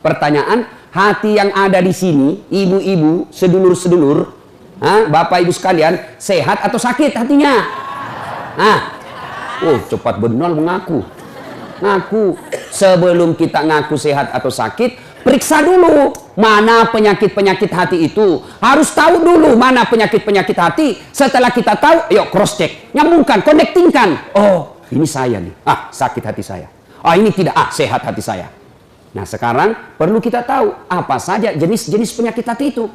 Pertanyaan, hati yang ada di sini, ibu-ibu, sedulur-sedulur, bapak ibu sekalian, sehat atau sakit hatinya? Oh, cepat benar mengaku. Ngaku. Sebelum kita ngaku sehat atau sakit, periksa dulu mana penyakit-penyakit hati itu. Harus tahu dulu mana penyakit-penyakit hati. Setelah kita tahu, yuk cross check, nyambungkan, connectingkan. Oh, ini saya nih. Sakit hati saya. Ini tidak. Sehat hati saya. Nah, sekarang perlu kita tahu apa saja jenis-jenis penyakit hati itu.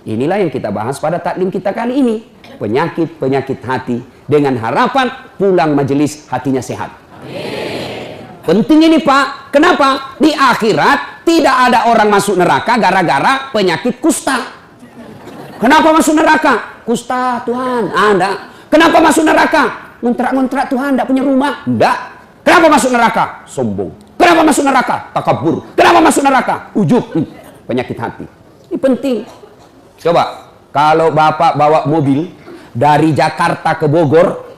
Inilah yang kita bahas pada taklim kita kali ini. Penyakit-penyakit hati, dengan harapan pulang majelis hatinya sehat. Penting ini Pak. Kenapa? Di akhirat tidak ada orang masuk neraka gara-gara penyakit kusta. Kenapa masuk neraka? Kusta Tuhan. Enggak. Kenapa masuk neraka? Ngontrak-ngontrak Tuhan, enggak punya rumah. Enggak. Kenapa masuk neraka? Sombong. Kenapa masuk neraka? Takabur. Kenapa masuk neraka? Ujub. Penyakit hati. Ini penting. Coba, kalau Bapak bawa mobil dari Jakarta ke Bogor,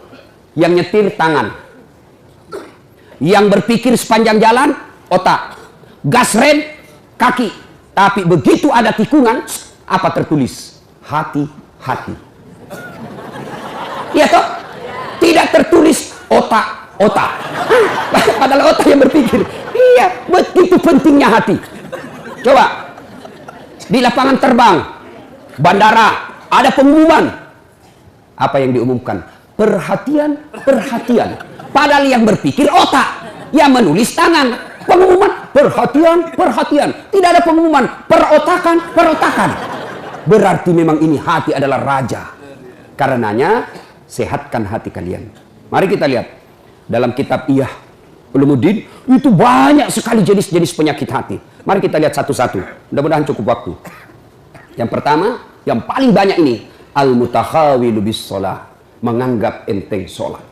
yang nyetir tangan, yang berpikir sepanjang jalan otak, gas rem kaki. Tapi begitu ada tikungan, apa tertulis? Hati-hati. Iya toh? Tidak tertulis otak. Padahal otak yang berpikir. Iya, begitu pentingnya hati. Coba di lapangan terbang, bandara, ada pengumuman. Apa yang diumumkan? Perhatian. Padahal yang berpikir otak, yang menulis tangan. Pengumuman perhatian. Tidak ada pengumuman perotakan. Berarti memang ini hati adalah raja. Karenanya sehatkan hati kalian. Mari kita lihat dalam kitab Ihya Ulumuddin, itu banyak sekali jenis-jenis penyakit hati. Mari kita lihat satu-satu. Mudah-mudahan cukup waktu. Yang pertama, yang paling banyak ini, al-mutakhawilu bis shalah, menganggap enteng sholat.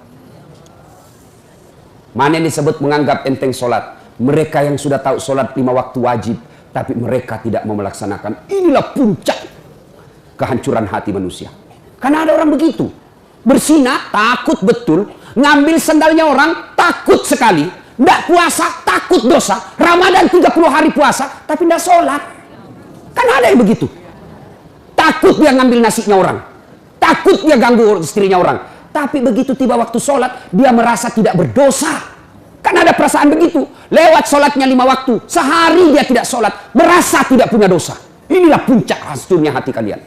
Mana yang disebut menganggap enteng sholat? Mereka yang sudah tahu sholat 5 waktu wajib, tapi mereka tidak mau melaksanakan. Inilah puncak kehancuran hati manusia. Karena ada orang begitu. Bersinah, takut betul. Ngambil sandalnya orang, takut sekali. Nggak puasa, takut dosa. Ramadan 30 hari puasa, tapi nggak sholat. Kan ada yang begitu. Takut dia ngambil nasinya orang. Takut dia ganggu istrinya orang. Tapi begitu tiba waktu sholat, dia merasa tidak berdosa. Kan ada perasaan begitu. Lewat sholatnya 5 waktu, sehari dia tidak sholat, merasa tidak punya dosa. Inilah puncak hancurnya hati kalian.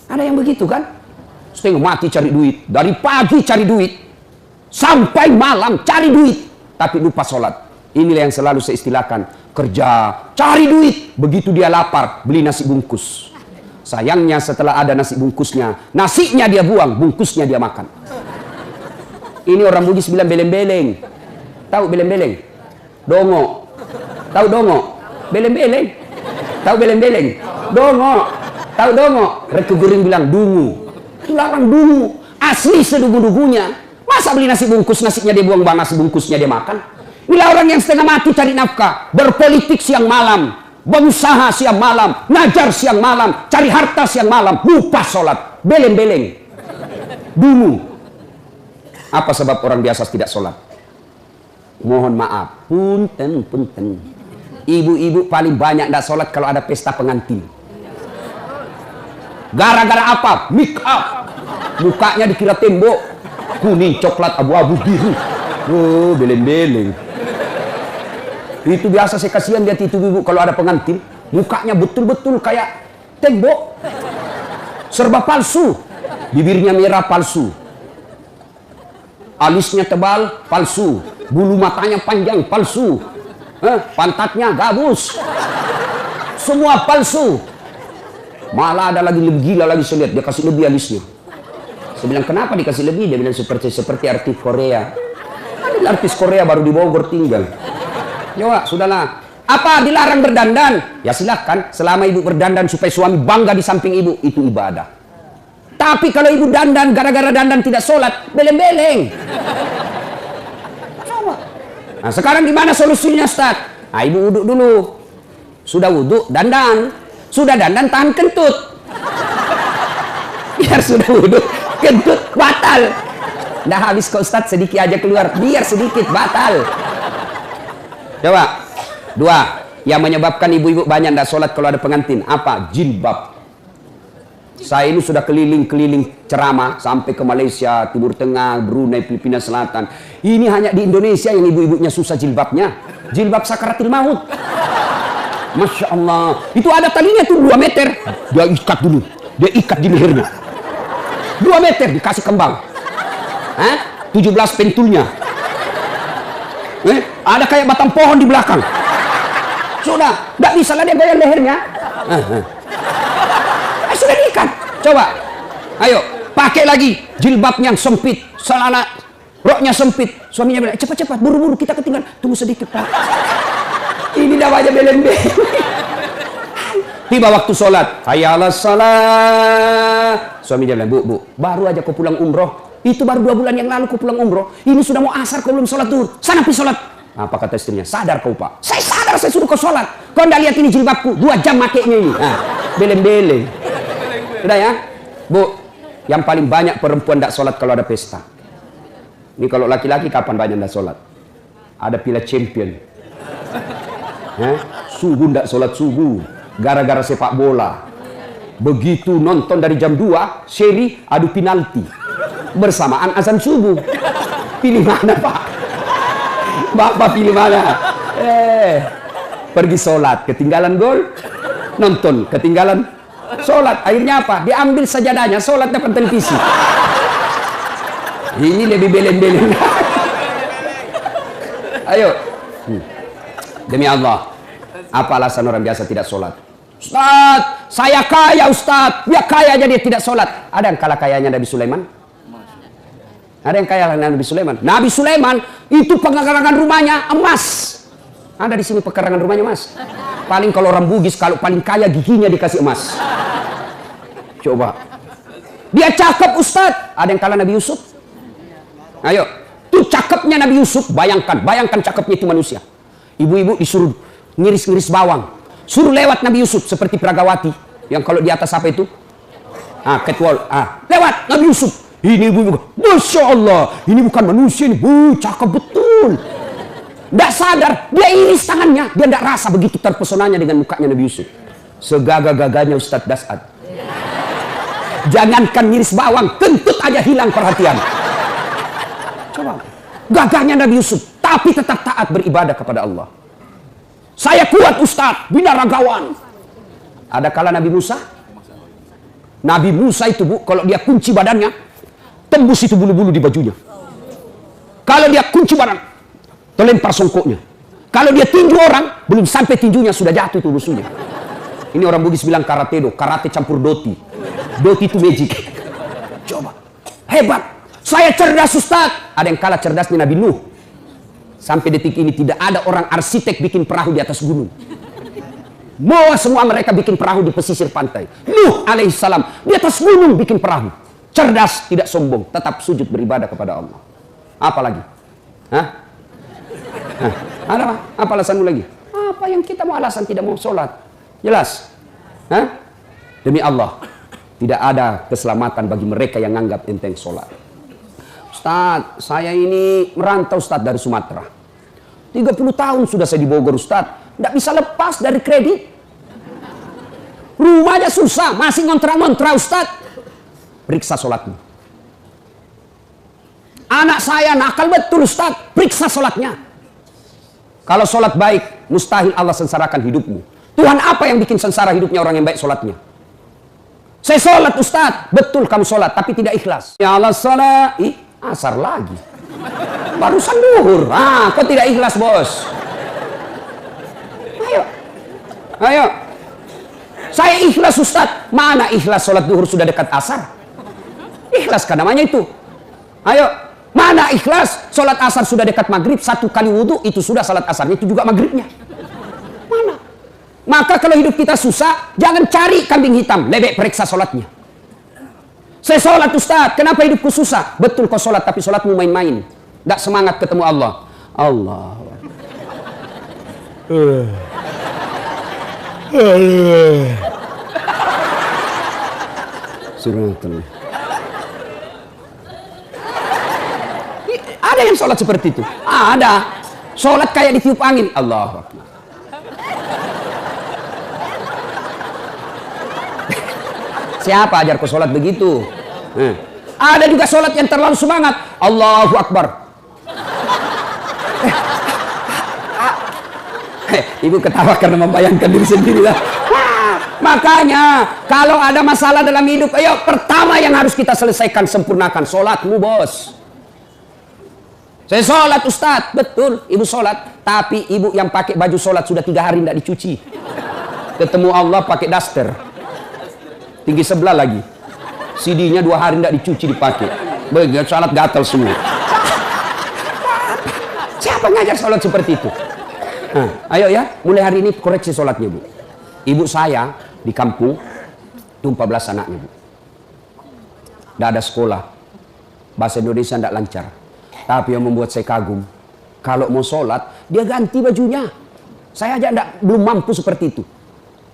Ada yang begitu kan? Setengah mati cari duit. Dari pagi cari duit, sampai malam cari duit, tapi lupa sholat. Inilah yang selalu saya istilahkan. Kerja, cari duit. Begitu dia lapar, beli nasi bungkus. Sayangnya setelah ada nasi bungkusnya, nasinya dia buang, bungkusnya dia makan. Ini orang Bugis bilang beleng-beleng. Tahu beleng-beleng? Dongo. Tahu dongo? Beleng-beleng. Tahu beleng-beleng? Dongo. Tahu dongo? Reke Guring bilang dungu. Itulah orang dungu. Asli sedugu-dugunya. Masa beli nasi bungkus, nasinya dia buang, nasi bungkusnya dia makan? Inilah orang yang setengah mati cari nafkah. Berpolitik siang malam. Berusaha siang malam, ngajar siang malam, cari harta siang malam, lupa sholat, beleng-beleng, dulu. Apa sebab orang biasa tidak sholat? Mohon maaf, punten. Ibu-ibu paling banyak tidak sholat kalau ada pesta pengantin. Gara-gara apa? Make up, mukanya dikira tembok, kuning, coklat, abu-abu, biru. Oh, beleng-beleng. Itu biasa saya kasihan lihat itu ibu kalau ada pengantin, mukanya betul-betul kayak tembok, serba palsu, bibirnya merah palsu, alisnya tebal palsu, bulu matanya panjang palsu, pantatnya gabus, semua palsu. Malah ada lagi lebih gila lagi, saya lihat dia kasih lebih alisnya. Saya bilang kenapa dikasih lebih? Dia bilang seperti artis Korea. Ada artis Korea baru di Bogor tinggal. Ya, sudahlah. Apa dilarang berdandan? Ya silahkan, selama ibu berdandan supaya suami bangga di samping ibu, itu ibadah. Tapi kalau ibu dandan gara-gara dandan tidak sholat, beleng-beleng. Nah sekarang gimana solusinya Ustaz? Nah ibu wudhu dulu. Sudah wudhu, dandan. Sudah dandan, tahan kentut. Biar sudah wudhu, kentut batal. Dah habis kok Ustaz, sedikit aja keluar. Biar sedikit batal. Coba. 2. Yang menyebabkan ibu-ibu banyak tidak sholat kalau ada pengantin. Apa? Jilbab. Saya ini sudah keliling-keliling ceramah sampai ke Malaysia, Timur Tengah, Brunei, Filipina Selatan. Ini hanya di Indonesia yang ibu-ibunya susah jilbabnya. Jilbab sakaratil maut. Masya Allah. Itu ada talinya tuh 2 meter. Dia ikat dulu. Dia ikat di lehernya. 2 meter dikasih kembang. 17 pentulnya. Ada kayak batang pohon di belakang. Sudah, nggak bisa lah dia goyang lehernya. Sudah diikat. Coba, ayo pakai lagi jilbab yang sempit, celana roknya sempit. Suaminya bilang, cepat-cepat, buru-buru kita ketinggalan. Tunggu sedikit Pak. Ini namanya belen-belen. Tiba waktu sholat, hayyalah salat. Suaminya bilang, bu, baru aja kau pulang umroh. Itu baru 2 bulan yang lalu kau pulang umroh. Ini sudah mau asar kau belum sholat tuh. Sana pergi sholat. Apa kata istrinya? Sadar kau Pak? Saya sadar, saya suruh kau sholat. Kau ndak lihat ini jilbabku, 2 jam makainya ini. Beleng-beleng. Sudah ya? Bu, yang paling banyak perempuan ndak sholat kalau ada pesta. Ini kalau laki-laki kapan banyak ndak sholat? Ada Piala Champion. Subuh ndak sholat subuh. Gara-gara sepak bola. Begitu nonton dari jam 2, seri adu penalti. Bersamaan azan subuh. Pilih mana Pak? Bapak pilih mana? Pergi sholat, ketinggalan gol. Nonton, ketinggalan sholat. Akhirnya apa? Diambil sajadahnya, sholat depan televisi. Ini lebih belen-belen. Ayo. Demi Allah. Apa alasan orang biasa tidak sholat? Ustaz, saya kaya Ustaz. Dia kaya aja dia tidak sholat. Ada yang kalah kayanya Nabi Sulaiman? Ada yang kaya Nabi Sulaiman. Nabi Sulaiman itu pekarangan rumahnya emas. Ada di sini pekarangan rumahnya emas. Paling kalau orang Bugis kalau paling kaya giginya dikasih emas. Coba. Dia cakep Ustadz. Ada yang kalah Nabi Yusuf? Ayo. Tuh cakepnya Nabi Yusuf. Bayangkan cakepnya itu manusia. Ibu-ibu disuruh ngiris-ngiris bawang. Suruh lewat Nabi Yusuf seperti Pragawati. Yang kalau di atas apa itu? Catwalk. Lewat Nabi Yusuf. Ini ibu, Masya Allah, ini bukan manusia ini, cakep betul. Tidak sadar, dia iris tangannya, dia tidak rasa begitu terpesonanya dengan mukanya Nabi Yusuf. Segagah-gagahnya Ustadz Dasad. Jangankan ngiris bawang, kentut aja hilang perhatian. Coba, gagahnya Nabi Yusuf, tapi tetap taat beribadah kepada Allah. Saya kuat Ustadz, binaragawan. Ada kala Nabi Musa? Nabi Musa itu bu, kalau dia kunci badannya, tembus itu bulu-bulu di bajunya. Kalau dia kunci barang, terlempar songkoknya. Kalau dia tinju orang, belum sampai tinjunya sudah jatuh itu musuhnya. Ini orang Bugis bilang karate campur doti. Doti itu magic. Coba, hebat. Saya cerdas Ustaz. Ada yang kalah cerdasnya Nabi Nuh. Sampai detik ini tidak ada orang arsitek bikin perahu di atas gunung. Semua mereka bikin perahu di pesisir pantai. Nuh alaihissalam di atas gunung bikin perahu. Cerdas, tidak sombong, tetap sujud beribadah kepada Allah. Apa lagi? Ada apa? Apa alasanmu lagi? Apa yang kita mau alasan tidak mau sholat? Jelas? Demi Allah, tidak ada keselamatan bagi mereka yang menganggap enteng sholat. Ustaz, saya ini merantau Ustaz dari Sumatera. 30 tahun sudah saya di Bogor Ustaz. Tidak bisa lepas dari kredit. Rumahnya susah, masih ngontrak-ngontrak Ustaz. Periksa sholatmu. Anak saya nakal betul Ustaz. Periksa sholatnya. Kalau sholat baik, mustahil Allah sengsarakan hidupmu. Tuhan apa yang bikin sengsara hidupnya orang yang baik sholatnya? Saya sholat Ustaz. Betul kamu sholat, tapi tidak ikhlas. Ya Allah sholat. Asar lagi. Barusan duhur. Kok tidak ikhlas bos? Ayo. Saya ikhlas Ustaz. Mana ikhlas sholat duhur sudah dekat asar? Ikhlas kan namanya itu. Ayo, mana ikhlas? Sholat asar sudah dekat maghrib, 1 kali wudhu itu sudah sholat asarnya, itu juga maghribnya. Mana? Maka kalau hidup kita susah, jangan cari kambing hitam, lebih periksa sholatnya. Saya sholat Ustaz, kenapa hidupku susah? Betul kau sholat, tapi sholatmu main-main. Tidak semangat ketemu Allah. Allah. Surah. Ada yang sholat seperti itu? Ada. Sholat kayak ditiup angin. Allahu Akbar. Siapa ajar kau sholat begitu? Ada juga sholat yang terlalu semangat. Allahu Akbar. Ibu ketawa karena membayangkan diri sendiri lah. Makanya kalau ada masalah dalam hidup, ayo pertama yang harus kita selesaikan, sempurnakan sholatmu, bos. Saya sholat, Ustadz. Betul, ibu sholat. Tapi ibu yang pakai baju sholat sudah 3 hari tidak dicuci. Ketemu Allah pakai daster. Tinggi sebelah lagi. CD-nya 2 hari tidak dicuci dipakai. Begitu sholat gatal semua. Siapa ngajar sholat seperti itu? Nah, ayo ya, mulai hari ini koreksi sholatnya, Bu. Ibu saya di kampung itu 14 anaknya, Bu. Tidak ada sekolah. Bahasa Indonesia tidak lancar. Tapi yang membuat saya kagum, kalau mau sholat, dia ganti bajunya. Saya aja belum mampu seperti itu.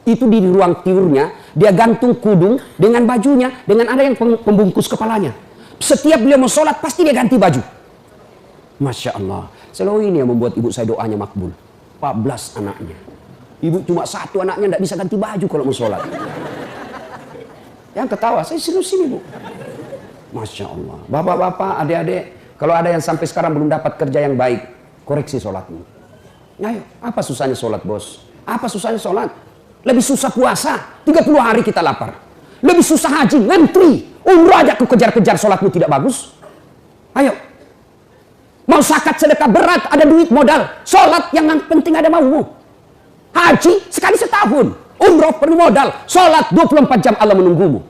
Itu di ruang tidurnya, dia gantung kudung dengan bajunya, dengan ada yang pembungkus kepalanya. Setiap beliau mau sholat, pasti dia ganti baju. Masya Allah. Selalu ini yang membuat ibu saya doanya makbul. 14 anaknya. Ibu cuma 1 anaknya tidak bisa ganti baju kalau mau sholat. Yang ketawa, saya serius ini, Bu. Masya Allah. Bapak-bapak, adik-adik, kalau ada yang sampai sekarang belum dapat kerja yang baik, koreksi sholatmu. Ayo, apa susahnya sholat, bos? Apa susahnya sholat? Lebih susah puasa, 30 hari kita lapar. Lebih susah haji, ngantri. Umroh aja aku kejar-kejar, sholatmu tidak bagus. Ayo. Mau zakat sedekah berat, ada duit modal. Sholat yang penting ada maumu. Haji sekali setahun. Umroh perlu modal. Sholat 24 jam Allah menunggumu.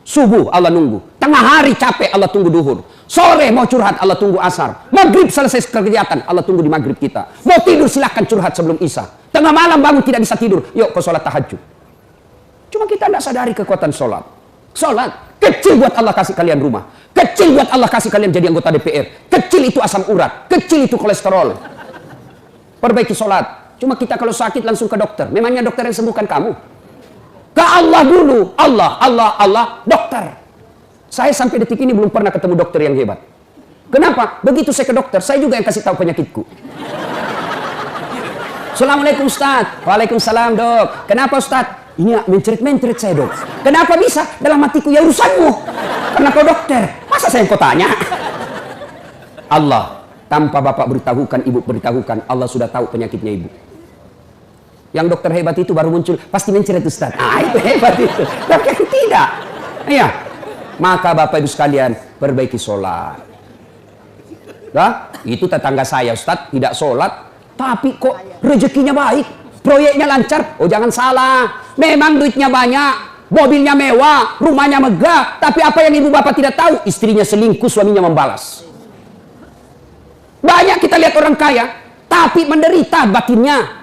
Subuh Allah nunggu. Tengah hari capek Allah tunggu duhur. Sore mau curhat Allah tunggu asar. Maghrib selesai kegiatan Allah tunggu di maghrib kita. Mau tidur silahkan curhat sebelum isya. Tengah malam bangun tidak bisa tidur. Yuk kau sholat tahajud. Cuma kita tidak sadari kekuatan sholat. Sholat kecil buat Allah kasih kalian rumah. Kecil buat Allah kasih kalian jadi anggota DPR. Kecil itu asam urat. Kecil itu kolesterol. Perbaiki sholat. Cuma kita kalau sakit langsung ke dokter. Memangnya dokter yang sembuhkan kamu? Ke Allah dulu. Allah, dokter. Saya sampai detik ini belum pernah ketemu dokter yang hebat. Kenapa? Begitu saya ke dokter, saya juga yang kasih tahu penyakitku. Assalamualaikum Ustaz. Waalaikumsalam dok. Kenapa Ustaz? Ini mencret-mencret saya dok. Kenapa bisa? Dalam hatiku ya urusanmu. Karena kau dokter. Masa saya yang kau tanya? Allah. Tanpa bapak beritahukan, ibu beritahukan, Allah sudah tahu penyakitnya ibu. Yang dokter hebat itu baru muncul, pasti mencret Ustaz. Itu hebat itu. Tapi tidak. Iya. Maka bapak ibu sekalian, perbaiki sholat. Nah, itu tetangga saya Ustaz, tidak sholat, tapi kok rezekinya baik, proyeknya lancar. Oh jangan salah, memang duitnya banyak, mobilnya mewah, rumahnya megah, tapi apa yang ibu bapak tidak tahu, istrinya selingkuh, suaminya membalas. Banyak kita lihat orang kaya, tapi menderita batinnya.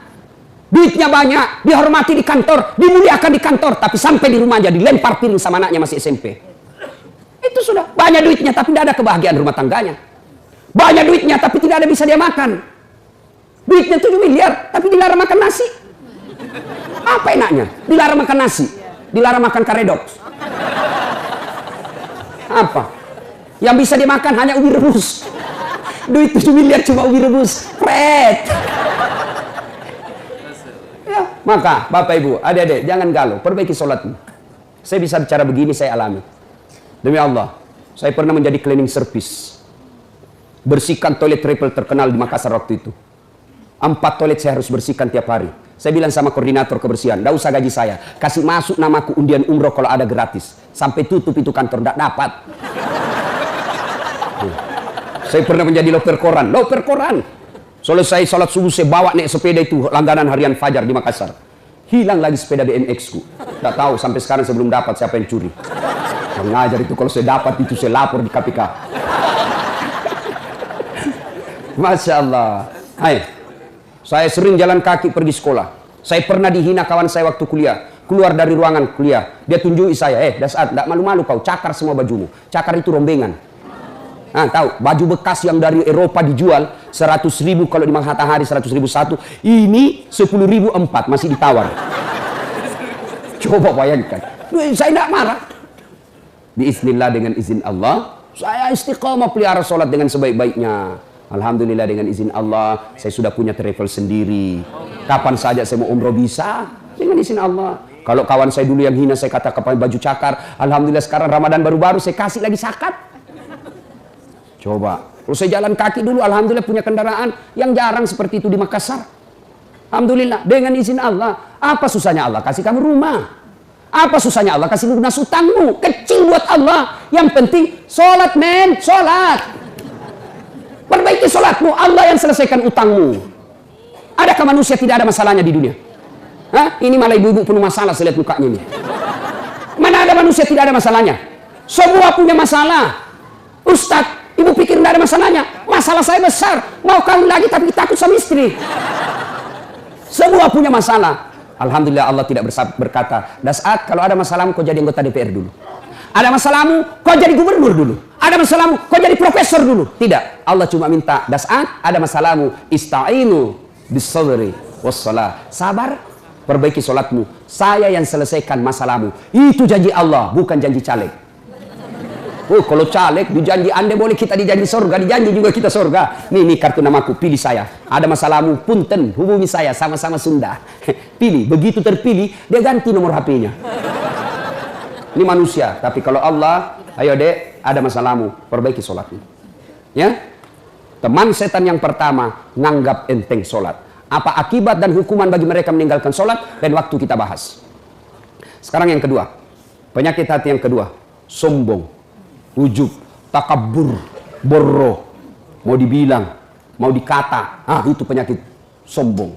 Duitnya banyak, dihormati di kantor, dimuliakan di kantor, tapi sampai di rumah aja dilempar piring sama anaknya masih SMP. Itu sudah banyak duitnya, tapi tidak ada kebahagiaan rumah tangganya. Banyak duitnya, tapi tidak ada bisa dia makan. Duitnya 7 miliar, tapi dilarang makan nasi. Apa enaknya? Dilarang makan nasi, dilarang makan karedok. Apa? Yang bisa dimakan hanya ubi rebus. Duit 7 miliar cuma ubi rebus. Pret. Ya, maka Bapak Ibu, adik-adik, jangan galau, perbaiki sholatmu. Saya bisa bicara begini, saya alami. Demi Allah, saya pernah menjadi cleaning service. Bersihkan toilet triple terkenal di Makassar waktu itu. 4 toilet saya harus bersihkan tiap hari. Saya bilang sama koordinator kebersihan, tidak usah gaji saya, kasih masuk namaku undian umroh kalau ada gratis. Sampai tutup itu kantor, tidak dapat. Saya pernah menjadi loper koran. Selesai sholat subuh saya bawa naik sepeda itu langganan harian Fajar di Makassar. Hilang lagi sepeda BMX ku. Tidak tahu sampai sekarang saya belum dapat siapa yang curi. Mengajar itu kalau saya dapat itu saya lapor di KPK. Masya Allah. Hai, saya sering jalan kaki pergi sekolah. Saya pernah dihina kawan saya waktu kuliah. Keluar dari ruangan kuliah, dia tunjuki saya, Dasar, tidak malu-malu kau, cakar semua bajumu. Cakar itu rombengan. Nah, tahu, baju bekas yang dari Eropa dijual 100.000 kalau di Matahari 100.000 satu. Ini 10.000 4, masih ditawar. Coba bayangkan. Saya tidak marah. Biiznillah, dengan izin Allah, saya istiqomah pelihara sholat dengan sebaik-baiknya. Alhamdulillah dengan izin Allah, saya sudah punya travel sendiri. Kapan saja saya mau umroh bisa, dengan izin Allah. Kalau kawan saya dulu yang hina, saya kata pakai baju cakar. Alhamdulillah sekarang Ramadan baru-baru saya kasih lagi zakat. Coba. Terus saya jalan kaki dulu, alhamdulillah punya kendaraan yang jarang seperti itu di Makassar. Alhamdulillah, dengan izin Allah. Apa susahnya Allah kasih kamu rumah? Apa susahnya Allah kasih lunas utangmu? Kecil buat Allah. Yang penting sholat men, sholat. Perbaiki sholatmu, Allah yang selesaikan utangmu. Adakah manusia tidak ada masalahnya di dunia? Hah? Ini malah ibu-ibu penuh masalah, saya lihat mukanya ini. Mana ada manusia tidak ada masalahnya? Semua punya masalah. Ustadz, ibu pikir tidak ada masalahnya? Masalah saya besar. Mau kawin lagi tapi takut sama istri. Semua punya masalah. Alhamdulillah Allah tidak berkata, Das'at, kalau ada masalahmu kau jadi anggota DPR dulu. Ada masalahmu kau jadi gubernur dulu. Ada masalahmu kau jadi profesor dulu. Tidak. Allah cuma minta, Das'at, ada masalahmu, ista'inu bis-sabri was-salah. Sabar, perbaiki sholatmu. Saya yang selesaikan masalahmu. Itu janji Allah, bukan janji caleg. Oh, kalau caleg dijanji Anda boleh, kita dijanji surga, dijanji juga kita surga. Nih kartu namaku, pilih saya. Ada masalahmu, punten, hubungi saya, sama-sama Sunda. Pilih, begitu terpilih, dia ganti nomor HP-nya. Ini manusia, tapi kalau Allah, ayo dek, ada masalahmu, perbaiki sholatmu. Ya? Teman setan yang pertama, nganggap enteng sholat. Apa akibat dan hukuman bagi mereka meninggalkan sholat, dan waktu kita bahas. Sekarang yang kedua, penyakit hati yang kedua, sombong. Ujub, takabur, borro, mau dibilang, mau dikata, itu penyakit sombong.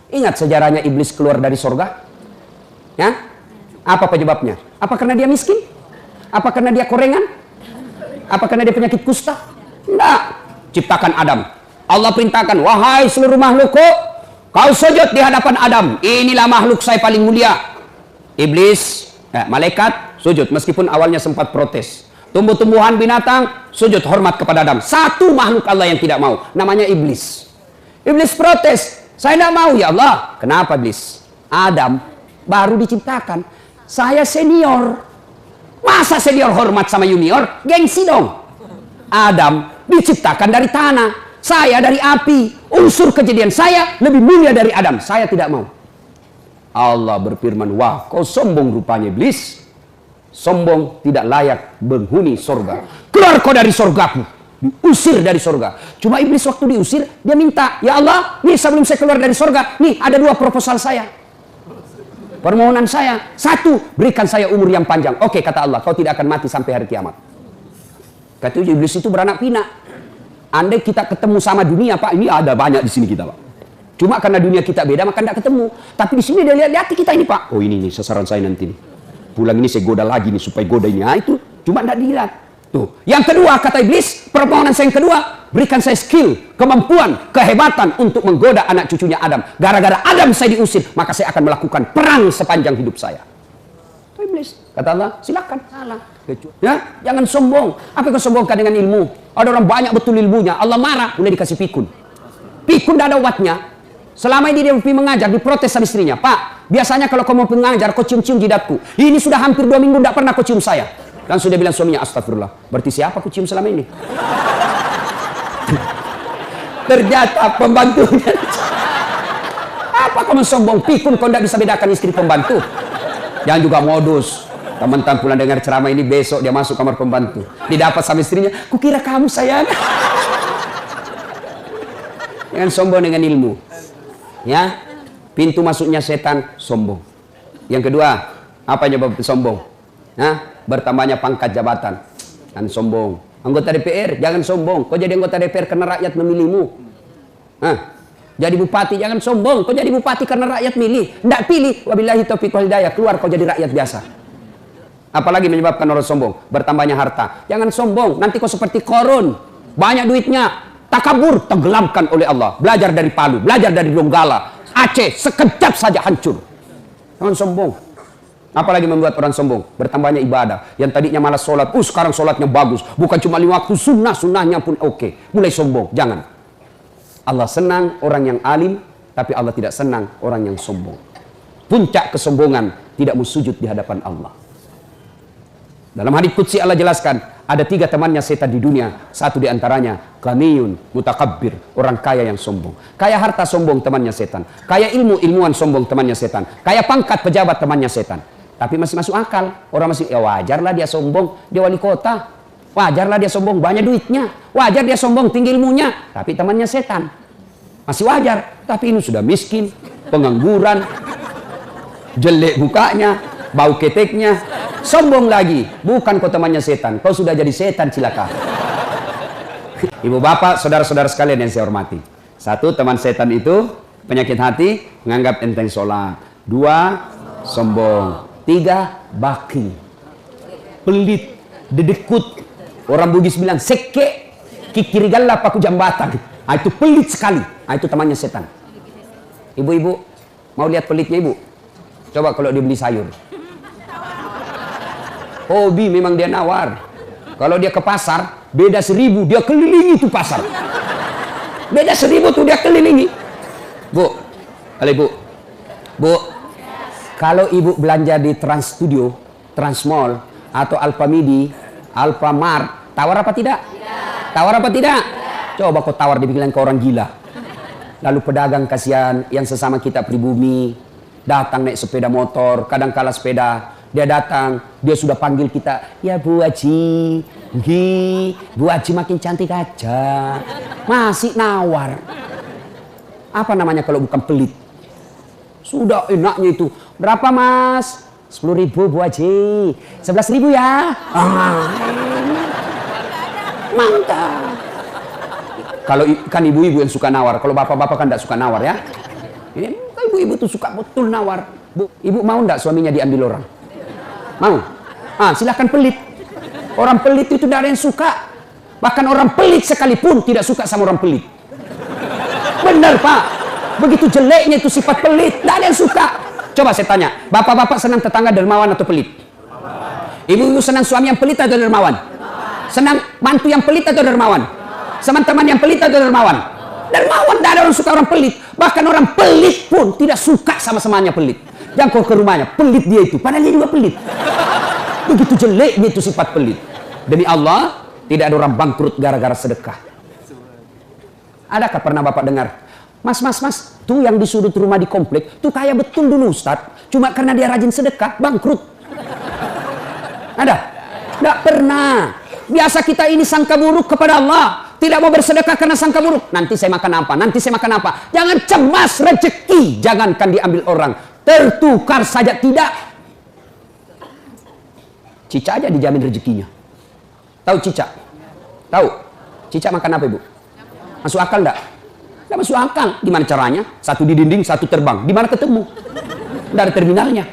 Ingat sejarahnya iblis keluar dari sorga? Ya? Apa penyebabnya? Apa karena dia miskin? Apa karena dia korengan? Apa karena dia penyakit kusta? Enggak. Ciptakan Adam. Allah perintahkan, wahai seluruh makhlukku, kau sujud di hadapan Adam. Inilah makhluk saya paling mulia. Iblis, malaikat, sujud. Meskipun awalnya sempat protes. Tumbuh-tumbuhan, binatang, sujud hormat kepada Adam. Satu makhluk Allah yang tidak mau, namanya iblis. Iblis protes, saya tidak mau ya Allah. Kenapa iblis? Adam baru diciptakan, saya senior. Masa senior hormat sama junior? Gengsi dong. Adam diciptakan dari tanah, saya dari api. Unsur kejadian saya lebih mulia dari Adam, saya tidak mau. Allah berfirman, wah kau sombong rupanya iblis. Sombong, tidak layak penghuni sorga. Keluar kau dari sorgaku. Diusir dari sorga. Cuma iblis waktu diusir, dia minta, ya Allah, nih sebelum saya keluar dari sorga, nih ada dua proposal saya. Permohonan saya. Satu, berikan saya umur yang panjang. Oke, kata Allah, kau tidak akan mati sampai hari kiamat. Kata iblis itu beranak pinak. Andai kita ketemu sama dunia, Pak, ini ada banyak di sini kita, Pak. Cuma karena dunia kita beda, maka tidak ketemu. Tapi di sini dia lihat kita ini, Pak. Oh ini nih sasaran saya nanti nih. Pulang ini saya goda lagi nih supaya goda ini. Itu cuma tidak dilihat. Tuh. Yang kedua kata iblis, permohonan saya yang kedua, berikan saya skill, kemampuan, kehebatan untuk menggoda anak cucunya Adam. Gara-gara Adam saya diusir, maka saya akan melakukan perang sepanjang hidup saya. Itu iblis. Kata Allah, silakan. Salah. Ya, jangan sombong. Apa yang kau sombongkan dengan ilmu? Ada orang banyak betul ilmunya. Allah marah, boleh dikasih pikun. Pikun tidak ada obatnya. Selama ini dia mengajar, diprotes sama istrinya. Pak, biasanya kalau kau mau mengajar, kau cium-cium jidatku. Ini sudah hampir 2 minggu tidak pernah kau cium saya. Dan sudah bilang suaminya, astagfirullah. Berarti siapa kau cium selama ini? Ternyata pembantunya. Apa kau mensombong? Pikun kau tidak bisa bedakan istri pembantu. Jangan juga modus. Teman-teman pulang dengar ceramah ini, besok dia masuk kamar pembantu. Didapat sama istrinya, kukira kamu sayang. Jangan sombong dengan ilmu. Ya, pintu masuknya setan sombong. Yang kedua, apa penyebab sombong? Bertambahnya pangkat jabatan dan sombong. Anggota DPR jangan sombong. Kau jadi anggota DPR karena rakyat memilihmu. Jadi bupati jangan sombong. Kau jadi bupati karena rakyat milih. Tidak pilih, wabillahi taufiq wal hidayah, keluar kau jadi rakyat biasa. Apalagi menyebabkan orang sombong? Bertambahnya harta. Jangan sombong. Nanti kau seperti Korun, banyak duitnya. Takabur, tenggelamkan oleh Allah. Belajar dari Palu, belajar dari Donggala, Aceh, sekejap saja hancur. Jangan sombong. Apalagi membuat orang sombong? Bertambahnya ibadah. Yang tadinya malas sholat, sekarang sholatnya bagus. Bukan cuma 5 waktu, sunnahnya pun oke. Mulai sombong, jangan. Allah senang orang yang alim, tapi Allah tidak senang orang yang sombong. Puncak kesombongan, tidak mau sujud di hadapan Allah. Dalam hadits qudsi Allah jelaskan, Ada 3 temannya setan di dunia. Satu di antaranya ghaniyun mutakabbir, orang kaya yang sombong. Kaya harta sombong temannya setan. Kaya ilmu, ilmuwan sombong temannya setan. Kaya pangkat pejabat temannya setan. Tapi masih masuk akal. Orang masih, ya wajarlah dia sombong, dia wali kota. Wajarlah dia sombong, banyak duitnya. Wajar dia sombong, tinggi ilmunya. Tapi temannya setan. Masih wajar. Tapi ini sudah miskin, pengangguran, jelek mukanya, bau keteknya, sombong lagi. Bukan kau temannya setan, kau sudah jadi setan cilaka. Ibu bapak, saudara-saudara sekalian yang saya hormati. 1, teman setan itu penyakit hati, menganggap enteng sholat. 2, sombong. 3, baki, pelit, dedekut. Orang Bugis bilang seke, kikirigalla paku jambatan. Nah, itu pelit sekali. Nah, itu temannya setan. Ibu-ibu mau lihat pelitnya ibu? Coba kalau dia beli sayur. Hobi memang dia nawar. Kalau dia ke pasar, beda 1000 dia kelilingi tuh pasar. Beda 1000 tuh dia kelilingi. Bu, halo ibu. Bu, kalau ibu belanja di Trans Studio, Trans Mall, atau Alfamidi, Alfamart, tawar apa tidak? Tawar apa tidak? Coba kau tawar, dibilang ke orang gila. Lalu pedagang kasihan yang sesama kita pribumi, datang naik sepeda motor, kadang kala sepeda, dia datang, dia sudah panggil kita, ya Bu Haji, Bu Haji makin cantik aja, masih nawar. Apa namanya kalau bukan pelit? Sudah enaknya itu, berapa mas? 10.000 Bu Haji, 11.000 ya. Mantap. Kalau kan ibu-ibu yang suka nawar, kalau bapak-bapak kan tidak suka nawar ya. Ini ibu-ibu tuh suka betul nawar. Bu, ibu mau ndak suaminya diambil orang? Mau? Silahkan pelit. Orang pelit itu tidak ada yang suka. Bahkan orang pelit sekalipun tidak suka sama orang pelit. Benar Pak. Begitu jeleknya itu sifat pelit, tidak ada yang suka. Coba saya tanya, bapak-bapak senang tetangga dermawan atau pelit? Ibu-ibu senang suami yang pelit atau dermawan? Senang mantu yang pelit atau dermawan? Sama teman yang pelit atau dermawan? Dermawan, tidak ada orang suka orang pelit. Bahkan orang pelit pun tidak suka sama semuanya pelit. Jangan kau ke rumahnya, pelit dia itu. Padahal dia juga pelit. Begitu jeleknya itu sifat pelit. Demi Allah, tidak ada orang bangkrut gara-gara sedekah. Adakah pernah bapak dengar? Mas, tuh yang di sudut rumah di komplek, tuh kaya betul dulu Ustadz. Cuma karena dia rajin sedekah, bangkrut. Ada? Tidak pernah. Biasa kita ini sangka buruk kepada Allah. Tidak mau bersedekah karena sangka buruk. Nanti saya makan apa? Nanti saya makan apa? Jangan cemas rezeki. Jangankan diambil orang. Tertukar saja tidak. Cicak aja dijamin rezekinya. Tahu cicak? Tahu? Cicak makan apa ibu? Masuk akal enggak? Enggak masuk akal. Gimana caranya? Satu di dinding, satu terbang. Di mana ketemu? Tidak ada terminalnya.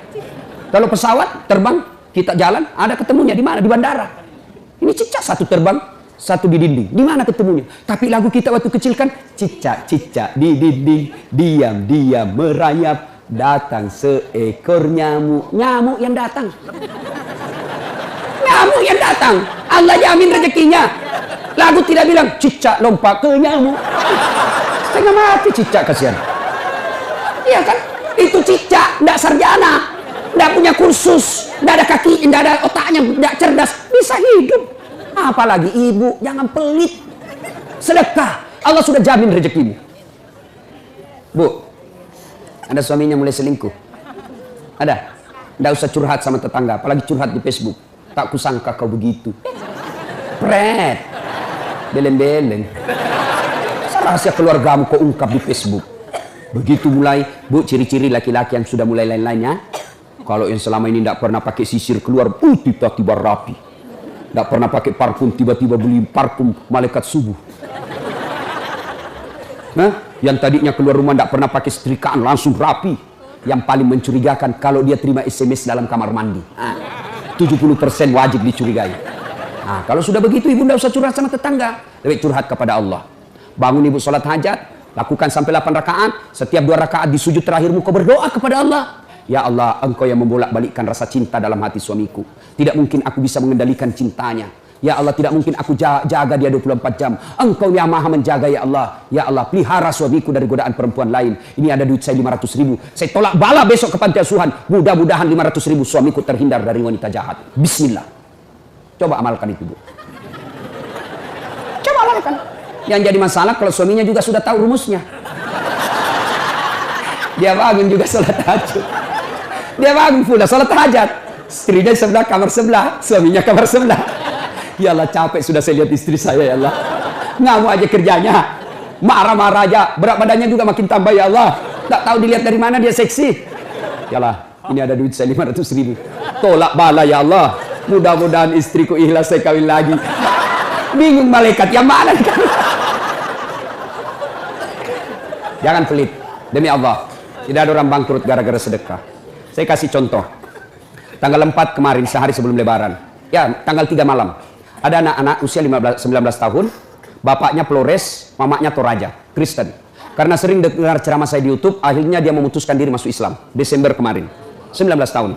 Kalau pesawat terbang, kita jalan, ada ketemunya di mana? Di bandara. Ini cicak satu terbang, satu di dinding. Di mana ketemunya? Tapi lagu kita waktu kecil kan, cicak-cicak di dinding, diam-diam merayap, datang seekor nyamuk. Nyamuk yang datang. Nyamuk yang datang. Allah jamin rezekinya. Lagu tidak bilang cicak lompat ke nyamuk. Setengah mati cicak, kasihan. Iya kan? Itu cicak, tidak sarjana, tidak punya kursus, tidak ada kaki, tidak ada otaknya, tidak cerdas, bisa hidup. Apalagi ibu, jangan pelit. Sedekah, Allah sudah jamin rezekimu. Bu, ada suaminya mulai selingkuh? Ada? Tidak usah curhat sama tetangga, apalagi curhat di Facebook. Tak kusangka kau begitu. Pret, beleng-beleng. Rahasia keluargamu kau ungkap di Facebook. Begitu mulai, bu, ciri-ciri laki-laki yang sudah mulai lain-lainnya. Kalau yang selama ini tidak pernah pakai sisir keluar, tiba-tiba rapi. Tidak pernah pakai parfum, tiba-tiba beli parfum malaikat subuh. Nah, yang tadinya keluar rumah tidak pernah pakai setrikaan, langsung rapi. Yang paling mencurigakan kalau dia terima SMS dalam kamar mandi. 70% wajib dicurigai. Nah, kalau sudah begitu ibu tidak usah curhat sama tetangga. Lebih curhat kepada Allah. Bangun ibu sholat hajat, lakukan sampai 8 rakaat. Setiap 2 rakaat di sujud terakhirmu kau berdoa kepada Allah. Ya Allah, engkau yang membolak-balikkan rasa cinta dalam hati suamiku. Tidak mungkin aku bisa mengendalikan cintanya. Ya Allah, tidak mungkin aku jaga dia 24 jam. Engkau yang maha menjaga ya Allah. Ya Allah, pelihara suamiku dari godaan perempuan lain. Ini ada duit saya 500.000. Saya tolak bala besok ke panti asuhan. Mudah-mudahan 500.000 suamiku terhindar dari wanita jahat. Bismillah. Coba amalkan itu, Bu. masalah kan. Yang jadi masalah kalau suaminya juga sudah tahu rumusnya. Dia bangun juga sholat tahajud. Dia bangun pula sholat hajat. Istrinya sebelah, kamar sebelah. Suaminya kamar sebelah. Ya Allah, capek sudah saya lihat istri saya, ya Allah. Ngamuk aja kerjanya. Marah-marah aja. Berat badannya juga makin tambah, ya Allah. Tak tahu dilihat dari mana dia seksi. Ya Allah, ini ada duit saya 500.000. Tolak bala, ya Allah. Mudah-mudahan istriku ikhlas saya kawin lagi. Bingung malaikat, yang mana? Jangan pelit. Demi Allah. Tidak ada orang bangkrut gara-gara sedekah. Saya kasih contoh. Tanggal 4 kemarin, sehari sebelum lebaran. Ya, tanggal 3 malam. Ada anak-anak usia 19 tahun. Bapaknya Flores, mamanya Toraja, Kristen. Karena sering dengar ceramah saya di YouTube, akhirnya dia memutuskan diri masuk Islam. Desember kemarin. 19 tahun.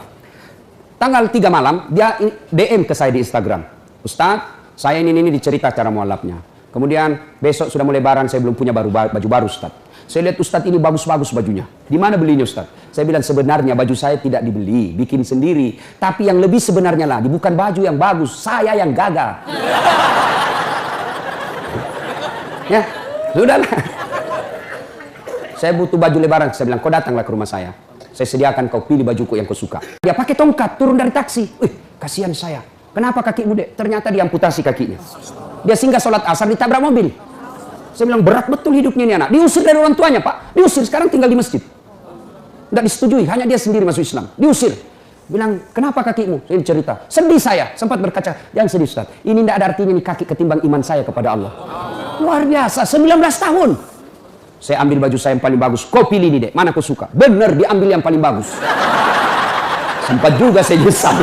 Tanggal 3 malam, dia DM ke saya di Instagram. Ustadz, saya ini dicerita cara mualafnya. Kemudian besok sudah mau lebaran, saya belum punya baju baru, Ustadz. Saya lihat Ustadz ini bagus-bagus bajunya. Di mana belinya Ustadz? Saya bilang sebenarnya baju saya tidak dibeli, bikin sendiri. Tapi yang lebih sebenarnya lagi, bukan baju yang bagus, saya yang gagal. Ya, sudahlah. Saya butuh baju lebaran. Saya bilang, kau datanglah ke rumah saya. Saya sediakan, kau pilih bajuku yang kau suka. Dia pakai tongkat, turun dari taksi. Kasihan saya. Kenapa kakimu, Dek? Ternyata diamputasi kakinya. Dia singgah sholat asar, ditabrak mobil. Saya bilang, berat betul hidupnya ini anak. Diusir dari orang tuanya, Pak. Diusir, sekarang tinggal di masjid. Tidak disetujui, hanya dia sendiri masuk Islam. Diusir. Bilang, kenapa kakimu? Saya cerita. Sedih saya, sempat berkaca. Jangan sedih, Ustaz. Ini tidak ada artinya ini kaki ketimbang iman saya kepada Allah. Luar biasa, 19 tahun. Saya ambil baju saya yang paling bagus. Kau pilih ini, Dek. Mana kau suka? Benar, diambil yang paling bagus. Sempat juga saya nyesal.